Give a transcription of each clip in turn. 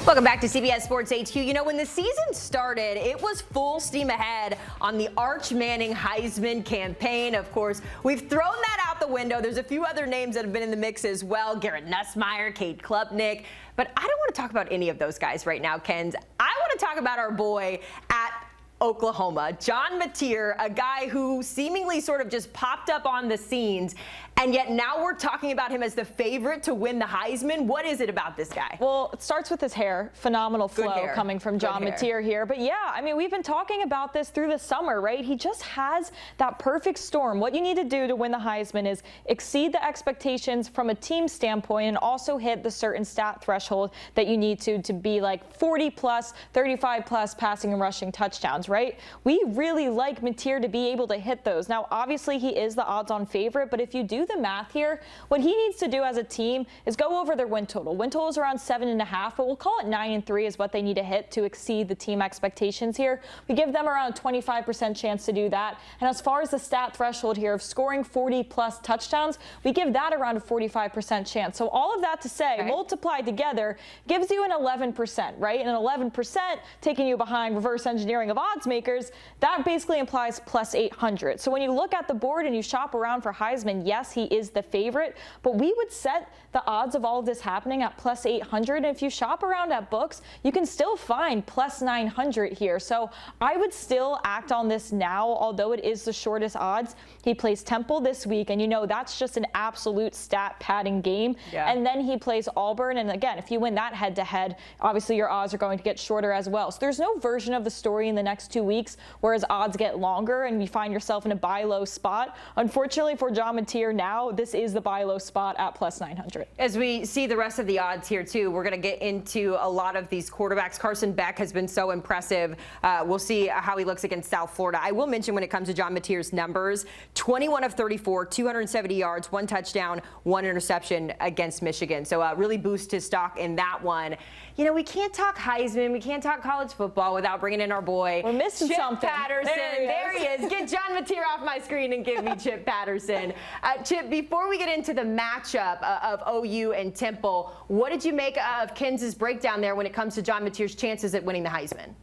Welcome back to CBS Sports HQ. You know, when the season started, it was full steam ahead on the Arch Manning Heisman campaign. Of course, we've thrown that out the window. There's a few other names that have been in the mix as well. Garrett Nussmeier, Cade Klubnik. But I don't want to talk about any of those guys right now, Kenz. I want to talk about our boy at Oklahoma, John Mateer, a guy who seemingly sort of just popped up on the scenes, and yet now we're talking about him as the favorite to win the Heisman. What is it about this guy? Well, it starts with his hair. Phenomenal flow coming from John Mateer here. But yeah, I mean, we've been talking about this through the summer, right? He just has that perfect storm. What you need to do to win the Heisman is exceed the expectations from a team standpoint and also hit the certain stat threshold that you need to be like 40 plus, 35 plus passing and rushing touchdowns, right? We really like Mateer to be able to hit those. Now, obviously, he is the odds-on favorite, but if you do the math here, what he needs to do as a team is go over their win total. Win total is around 7.5, but we'll call it 9-3 is what they need to hit to exceed the team expectations here. We give them around a 25% chance to do that. And as far as the stat threshold here of scoring 40 plus touchdowns, we give that around a 45% chance. So all of that to say, multiplied together gives you an 11%, right? And an 11% taking you behind reverse engineering of odds makers, that basically implies plus 800. So when you look at the board and you shop around for Heisman, yes, he is the favorite, but we would set the odds of all of this happening at plus 800. And if you shop around at books, you can still find plus 900 here. So I would still act on this now, although it is the shortest odds. He plays Temple this week, and you know that's just an absolute stat padding game. And then he plays Auburn, and again, if you win that head-to-head, obviously your odds are going to get shorter as well. So there's no version of the story in the next 2 weeks whereas odds get longer and you find yourself in a buy low spot. Unfortunately for John Mateer now, this is the buy low spot at plus 900. As we see the rest of the odds here too, we're going to get into a lot of these quarterbacks. Carson Beck has been so impressive. We'll see how he looks against South Florida. I will mention when it comes to John Mateer's numbers, 21 of 34, 270 yards, 1 touchdown, 1 interception against Michigan. So really boost his stock in that one. You know, we can't talk Heisman, we can't talk college football without bringing in our boy. We're missing Chip something. Patterson. There he is. Get John Mateer off my screen and give me Chip Patterson. Chip, before we get into the matchup of OU and Temple, what did you make of Kenz's breakdown there when it comes to John Mateer's chances at winning the Heisman?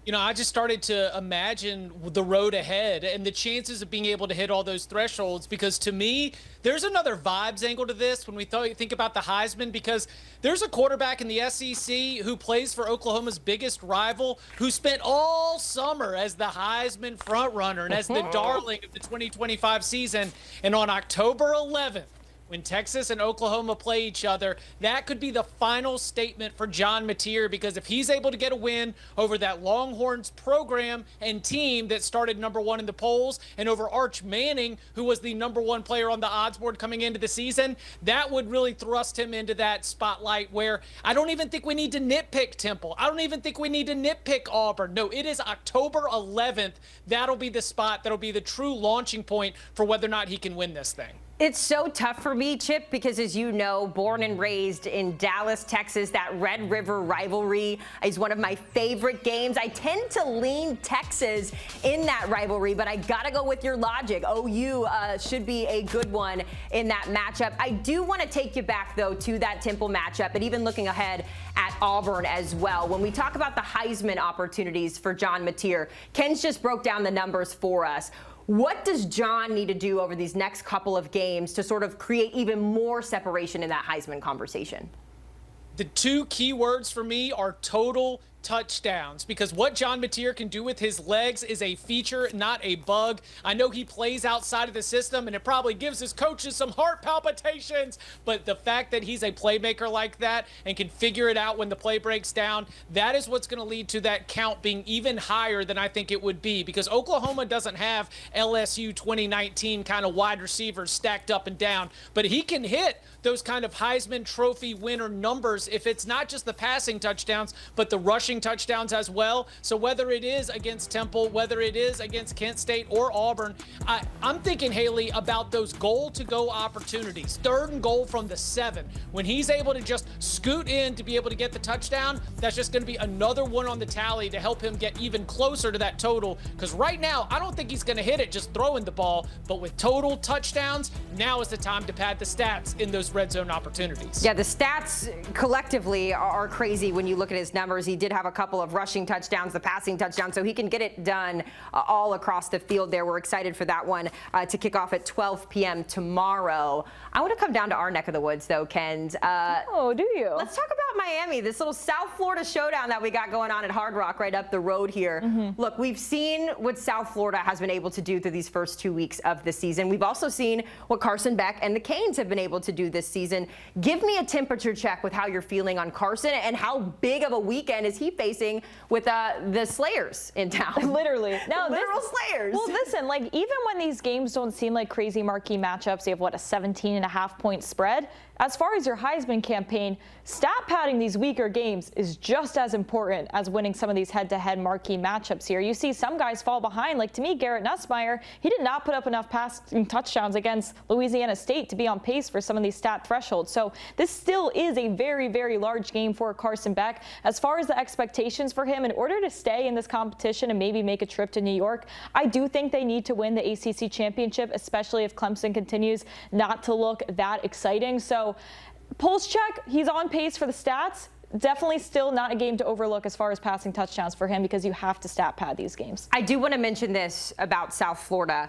You know, I just started to imagine the road ahead and the chances of being able to hit all those thresholds, because to me, there's another vibes angle to this when we think about the Heisman, because there's a quarterback in the SEC who plays for Oklahoma's biggest rival, who spent all summer as the Heisman frontrunner and as the darling of the 2025 season. And on October 11th, when Texas and Oklahoma play each other, that could be the final statement for John Mateer, because if he's able to get a win over that Longhorns program and team that started #1 in the polls and over Arch Manning, who was the #1 player on the odds board coming into the season, that would really thrust him into that spotlight where I don't even think we need to nitpick Temple. I don't even think we need to nitpick Auburn. No, it is October 11th. That'll be the spot. That'll be the true launching point for whether or not he can win this thing. It's so tough for me, Chip, because as you know, born and raised in Dallas, Texas, that Red River rivalry is one of my favorite games. I tend to lean Texas in that rivalry, but I got to go with your logic. OU should be a good one in that matchup. I do want to take you back, though, to that Temple matchup, and even looking ahead at Auburn as well. When we talk about the Heisman opportunities for John Mateer, Ken's just broke down the numbers for us. What does John need to do over these next couple of games to sort of create even more separation in that Heisman conversation? The two key words for me are total touchdowns, because what John Mateer can do with his legs is a feature, not a bug. I know he plays outside of the system and it probably gives his coaches some heart palpitations, but the fact that he's a playmaker like that and can figure it out when the play breaks down, that is what's going to lead to that count being even higher than I think it would be, because Oklahoma doesn't have LSU 2019 kind of wide receivers stacked up and down, but he can hit those kind of Heisman Trophy winner numbers if it's not just the passing touchdowns, but the rushing rushing touchdowns as well. So whether it is against Temple, whether it is against Kent State or Auburn, I'm thinking, Haley, about those goal-to-go opportunities. 3rd and goal from the 7. When he's able to just scoot in to be able to get the touchdown, that's just going to be another one on the tally to help him get even closer to that total. Because right now, I don't think he's going to hit it just throwing the ball, but with total touchdowns, now is the time to pad the stats in those red zone opportunities. Yeah, the stats collectively are crazy when you look at his numbers. He did have a couple of rushing touchdowns, the passing touchdowns, so he can get it done all across the field there. We're excited for that one to kick off at 12 p.m. tomorrow. I want to come down to our neck of the woods, though, Ken. Oh, do you? Let's talk about Miami, this little South Florida showdown that we got going on at Hard Rock right up the road here. Look, we've seen what South Florida has been able to do through these first 2 weeks of the season. We've also seen what Carson Beck and the Canes have been able to do this season. Give me a temperature check with how you're feeling on Carson and how big of a weekend is he facing with the Slayers in town. Literally. No, literal Slayers. Well, listen, like even when these games don't seem like crazy marquee matchups, you have what, a 17.5-point spread? As far as your Heisman campaign, stat padding these weaker games is just as important as winning some of these head-to-head marquee matchups here. You see some guys fall behind. Like, to me, Garrett Nussmeier, he did not put up enough passing touchdowns against Louisiana State to be on pace for some of these stat thresholds. So this still is a very, very large game for Carson Beck. As far as the expectations for him, in order to stay in this competition and maybe make a trip to New York, I do think they need to win the ACC championship, especially if Clemson continues not to look that exciting. So pulse check, he's on pace for the stats. Definitely still not a game to overlook as far as passing touchdowns for him because you have to stat pad these games. I do want to mention this about South Florida.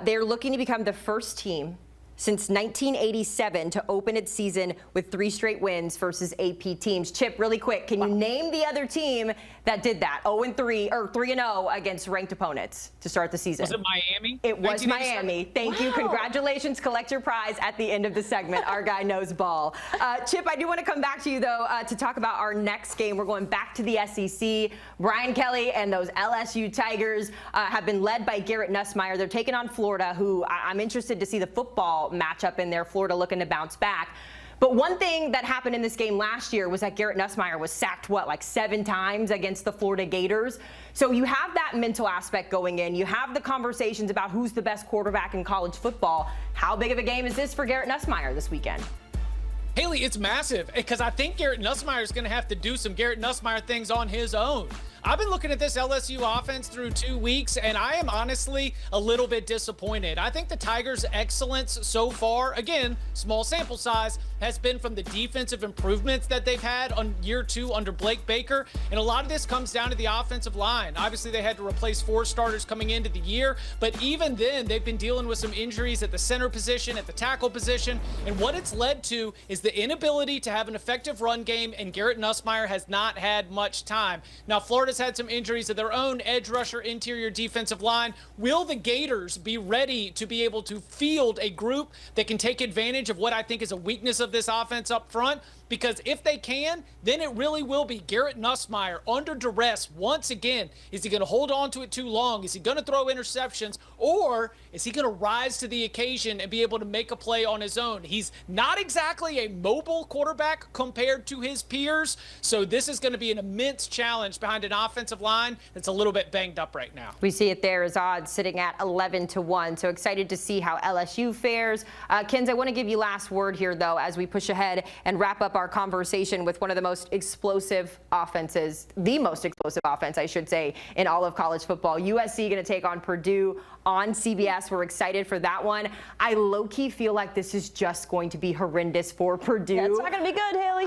They're looking to become the first team since 1987 to open its season with 3 straight wins versus AP teams. Chip, really quick, can you name the other team that did that? 0-3 or 3-0 against ranked opponents to start the season. Was it Miami? It was Miami. Thank you. Congratulations. Collect your prize at the end of the segment. Our guy knows ball. Chip, I do want to come back to you, though, to talk about our next game. We're going back to the SEC. Brian Kelly and those LSU Tigers have been led by Garrett Nussmeier. They're taking on Florida, who I'm interested to see the football matchup in there. Florida looking to bounce back. But one thing that happened in this game last year was that Garrett Nussmeier was sacked, like 7 times against the Florida Gators. So you have that mental aspect going in. You have the conversations about who's the best quarterback in college football. How big of a game is this for Garrett Nussmeier this weekend? Haley, it's massive because I think Garrett Nussmeier is going to have to do some Garrett Nussmeier things on his own. I've been looking at this LSU offense through 2 weeks, and I am honestly a little bit disappointed. I think the Tigers' excellence so far, again, small sample size, has been from the defensive improvements that they've had on year 2 under Blake Baker, and a lot of this comes down to the offensive line. Obviously, they had to replace 4 starters coming into the year, but even then, they've been dealing with some injuries at the center position, at the tackle position, and what it's led to is the inability to have an effective run game, and Garrett Nussmeier has not had much time. Now, Florida's had some injuries of their own, edge rusher, interior defensive line. Will the Gators be ready to be able to field a group that can take advantage of what I think is a weakness of this offense up front? Because if they can, then it really will be Garrett Nussmeier under duress once again. Is he going to hold on to it too long? Is he going to throw interceptions? Or is he going to rise to the occasion and be able to make a play on his own? He's not exactly a mobile quarterback compared to his peers. So this is going to be an immense challenge behind an offensive line that's a little bit banged up right now. We see it there as odds sitting at 11-1. So excited to see how LSU fares. Kens, I want to give you last word here, though, as we push ahead and wrap up our conversation with one of the most explosive offenses, the most explosive offense, I should say, in all of college football. USC going to take on Purdue on CBS. We're excited for that one. I low-key feel like this is just going to be horrendous for Purdue. Yeah, it's not going to be good, Haley.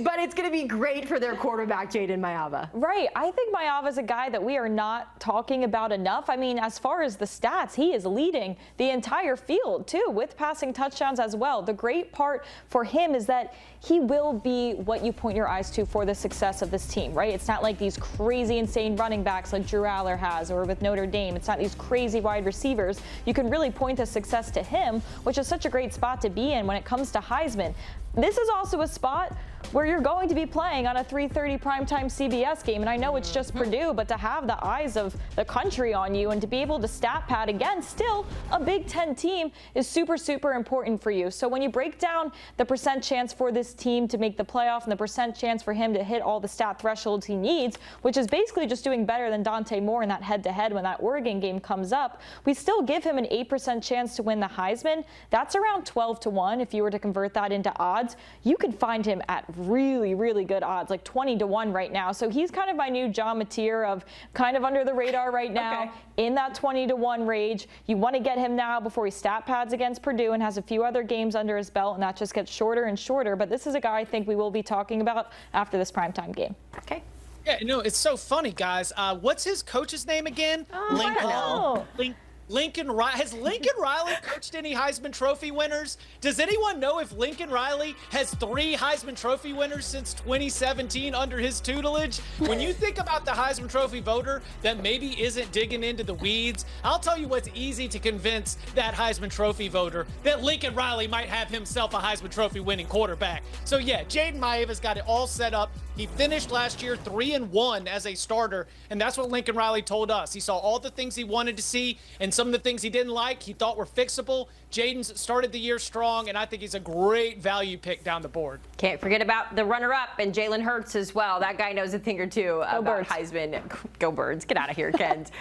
But it's going to be great for their quarterback, Jaden Maiava. Right. I think Maiava is a guy that we are not talking about enough. I mean, as far as the stats, he is leading the entire field, too, with passing touchdowns as well. The great part for him is that he will be what you point your eyes to for the success of this team, right? It's not like these crazy, insane running backs like Drew Aller has or with Notre Dame. It's not these crazy wide receivers. You can really point the success to him, which is such a great spot to be in when it comes to Heisman. This is also a spot where you're going to be playing on a 3:30 primetime CBS game. And I know it's just Purdue, but to have the eyes of the country on you and to be able to stat pad against still a Big Ten team is super, super important for you. So when you break down the percent chance for this team to make the playoff and the percent chance for him to hit all the stat thresholds he needs, which is basically just doing better than Dante Moore in that head-to-head when that Oregon game comes up, we still give him an 8% chance to win the Heisman. That's around 12-1 if you were to convert that into odds. You can find him at really, really good odds, like 20-1 right now. So he's kind of my new John Mateer of kind of under the radar right now, in that 20-1 range. You want to get him now before he stat pads against Purdue and has a few other games under his belt, and that just gets shorter and shorter. But this is a guy I think we will be talking about after this primetime game. Okay. Yeah, no, it's so funny, guys. What's his coach's name again? I don't know. Lincoln Riley. Has Lincoln Riley coached any Heisman Trophy winners? Does anyone know if Lincoln Riley has 3 Heisman Trophy winners since 2017 under his tutelage? When you think about the Heisman Trophy voter that maybe isn't digging into the weeds, I'll tell you what's easy to convince that Heisman Trophy voter that Lincoln Riley might have himself a Heisman Trophy winning quarterback. So yeah, Jaden Maiava's got it all set up. He finished last year 3-1 as a starter, and that's what Lincoln Riley told us. He saw all the things he wanted to see, and some of the things he didn't like, he thought were fixable. Jaden's started the year strong, and I think he's a great value pick down the board. Can't forget about the runner-up and Jalen Hurts as well. That guy knows a thing or two about Heisman. Go Birds. Get out of here, Kent.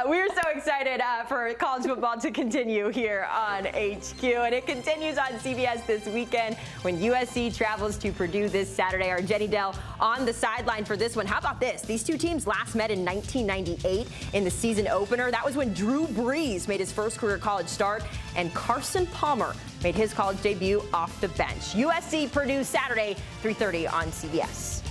We're so excited for college football to continue here on HQ, and it continues on CBS this weekend when USC travels to Purdue this Saturday. Our Jenny Dell on the sideline for this one. How about this? These two teams last met in 1998 in the season opener. That was when Drew Brees made his first career college start, and Carson Palmer made his college debut off the bench. USC Purdue Saturday, 3:30 on CBS.